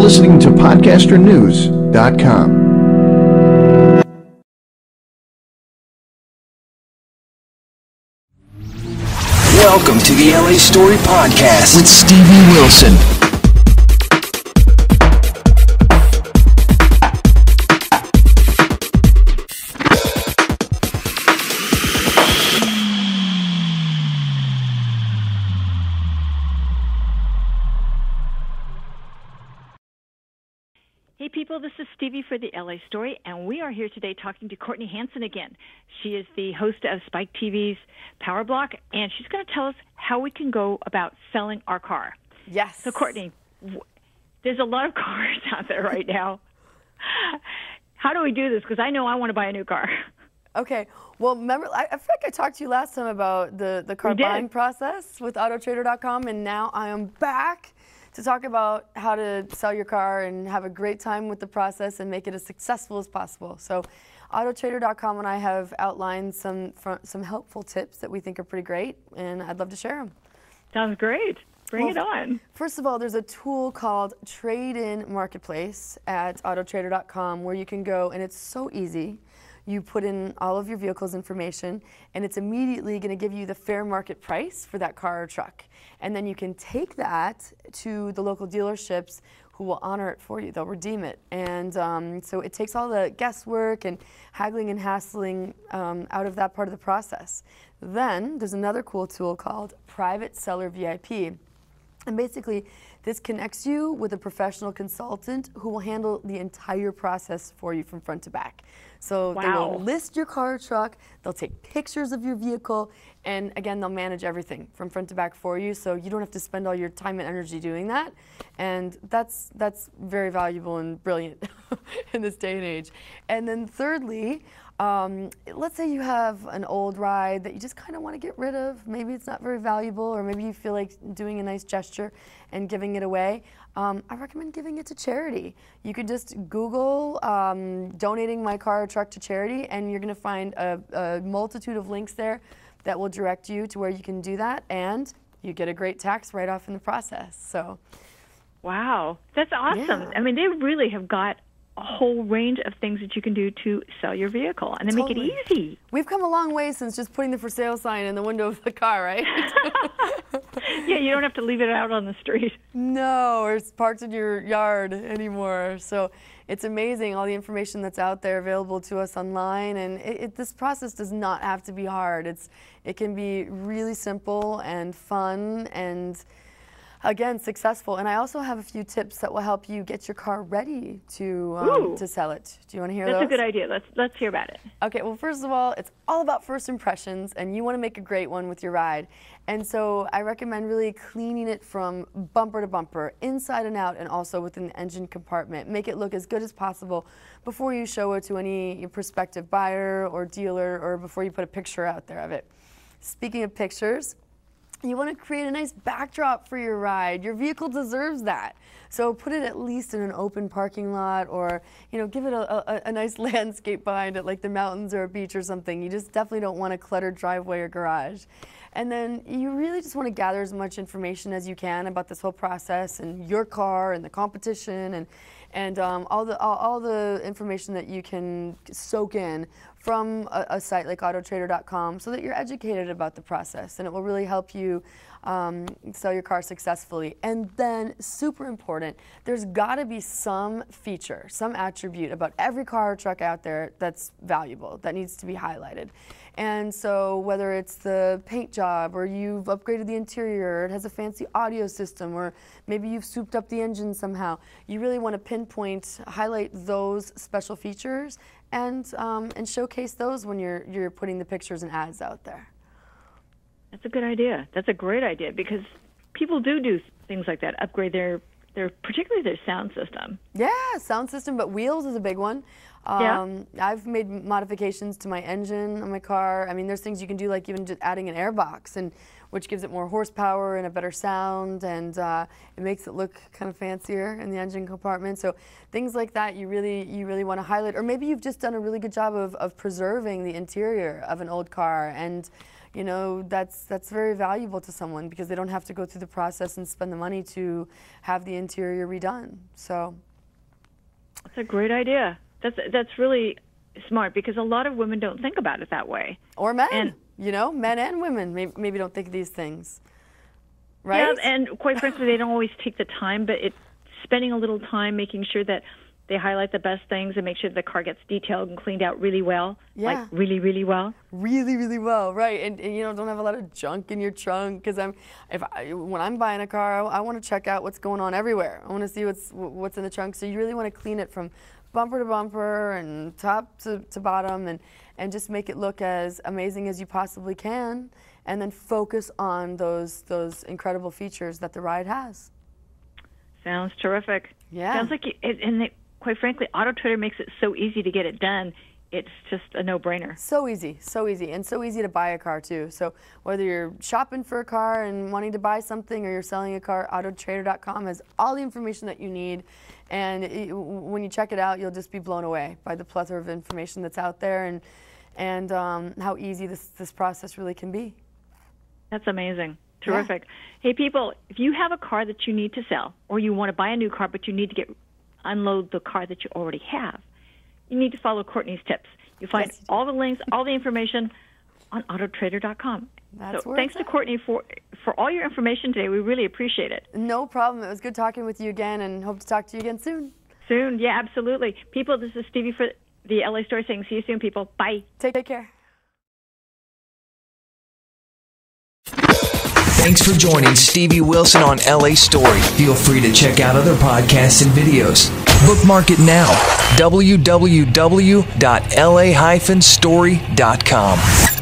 listening to podcasternews.com. Welcome to the LA Story Podcast with Stevie Wilson. Hey people, this is Stevie for the LA Story, and we are here today talking to Courtney Hansen again. She is the host of Spike TV's Power Block, and she's going to tell us how we can go about selling our car. Yes. So Courtney, there's a lot of cars out there right now. How do we do this? Because I know I want to buy a new car. Okay. Well, remember, I feel like I talked to you last time about the car buying process with Autotrader.com, and now I am back to talk about how to sell your car and have a great time with the process and make it as successful as possible. So Autotrader.com and I have outlined some helpful tips that we think are pretty great, and I'd love to share them. Sounds great. Bring it on. First of all, there's a tool called Trade-in Marketplace at Autotrader.com where you can go, and it's so easy. You put in all of your vehicle's information, and it's immediately going to give you the fair market price for that car or truck. And then you can take that to the local dealerships who will honor it for you. They'll redeem it. And so it takes all the guesswork and haggling and hassling out of that part of the process. Then there's another cool tool called Private Seller VIP. And basically, this connects you with a professional consultant who will handle the entire process for you from front to back. So they will list your car or truck, they'll take pictures of your vehicle, and again, they'll manage everything from front to back for you, so you don't have to spend all your time and energy doing that. And that's very valuable and brilliant in this day and age. And then thirdly, let's say you have an old ride that you just kind of want to get rid of. Maybe it's not very valuable, or maybe you feel like doing a nice gesture and giving it away. I recommend giving it to charity. You could just Google donating my car or truck to charity, and you're going to find a multitude of links there that will direct you to where you can do that, and you get a great tax write-off in the process. So, wow, that's awesome. Yeah. I mean, they really have got a whole range of things that you can do to sell your vehicle, and they make it easy. We've come a long way since just putting the for sale sign in the window of the car, right? Yeah, you don't have to leave it out on the street. No, or it's parked in your yard anymore. So it's amazing, all the information that's out there available to us online, and this process does not have to be hard. It can be really simple and fun and, again, successful. And I also have a few tips that will help you get your car ready to sell it. Do you want to hear those? That's a good idea. Let's hear about it. Okay, well, first of all, it's all about first impressions, and you want to make a great one with your ride. And so I recommend really cleaning it from bumper to bumper, inside and out, and also within the engine compartment. Make it look as good as possible before you show it to any prospective buyer or dealer, or before you put a picture out there of it. Speaking of pictures, you want to create a nice backdrop for your ride. Your vehicle deserves that. So put it at least in an open parking lot, or give it a nice landscape behind it, like the mountains or a beach or something. You just definitely don't want a cluttered driveway or garage. And then you really just want to gather as much information as you can about this whole process and your car and the competition and all the information that you can soak in from a site like Autotrader.com, so that you're educated about the process, and it will really help you sell your car successfully. And then, super important, there's got to be some feature, some attribute about every car or truck out there that's valuable, that needs to be highlighted. And so whether it's the paint job, or you've upgraded the interior, or it has a fancy audio system, or maybe you've souped up the engine somehow, you really want to pinpoint, highlight those special features, and showcase those when you're putting the pictures and ads out there. That's a good idea. That's a great idea, because people do things like that, upgrade their particularly their sound system. Yeah, sound system, but wheels is a big one. I've made modifications to my engine on my car. I mean, there's things you can do, like even just adding an airbox, and which gives it more horsepower and a better sound, and it makes it look kind of fancier in the engine compartment. So things like that you really want to highlight. Or maybe you've just done a really good job of preserving the interior of an old car, and you know, that's very valuable to someone because they don't have to go through the process and spend the money to have the interior redone. So that's a great idea. That's really smart because a lot of women don't think about it that way. Or men, you know, men and women maybe don't think of these things, right? Yeah, and quite frankly, they don't always take the time, but it's spending a little time making sure that they highlight the best things and make sure the car gets detailed and cleaned out really well. Yeah. Like really, really well. Really, really well, right. And you know, don't have a lot of junk in your trunk because when I'm buying a car, I want to check out what's going on everywhere. I want to see what's in the trunk. So you really want to clean it from bumper to bumper and top to bottom and just make it look as amazing as you possibly can and then focus on those incredible features that the ride has. Sounds terrific. Yeah. Sounds like quite frankly, Auto Trader makes it so easy to get it done. It's just a no-brainer. So easy, and so easy to buy a car too. So whether you're shopping for a car and wanting to buy something or you're selling a car, autotrader.com has all the information that you need. And when you check it out, you'll just be blown away by the plethora of information that's out there and how easy this process really can be. That's amazing. Terrific. Yeah. Hey, people, if you have a car that you need to sell or you want to buy a new car but you need to unload the car that you already have, you need to follow Courtney's tips. You find all the links, all the information on autotrader.com. So thanks to Courtney for all your information today. We really appreciate it. No problem. It was good talking with you again and hope to talk to you again soon. Soon, yeah, absolutely. People, this is Stevie for the LA Story saying see you soon, people. Bye. Take care. Thanks for joining Stevie Wilson on LA Story. Feel free to check out other podcasts and videos. Bookmark it now. www.la-story.com.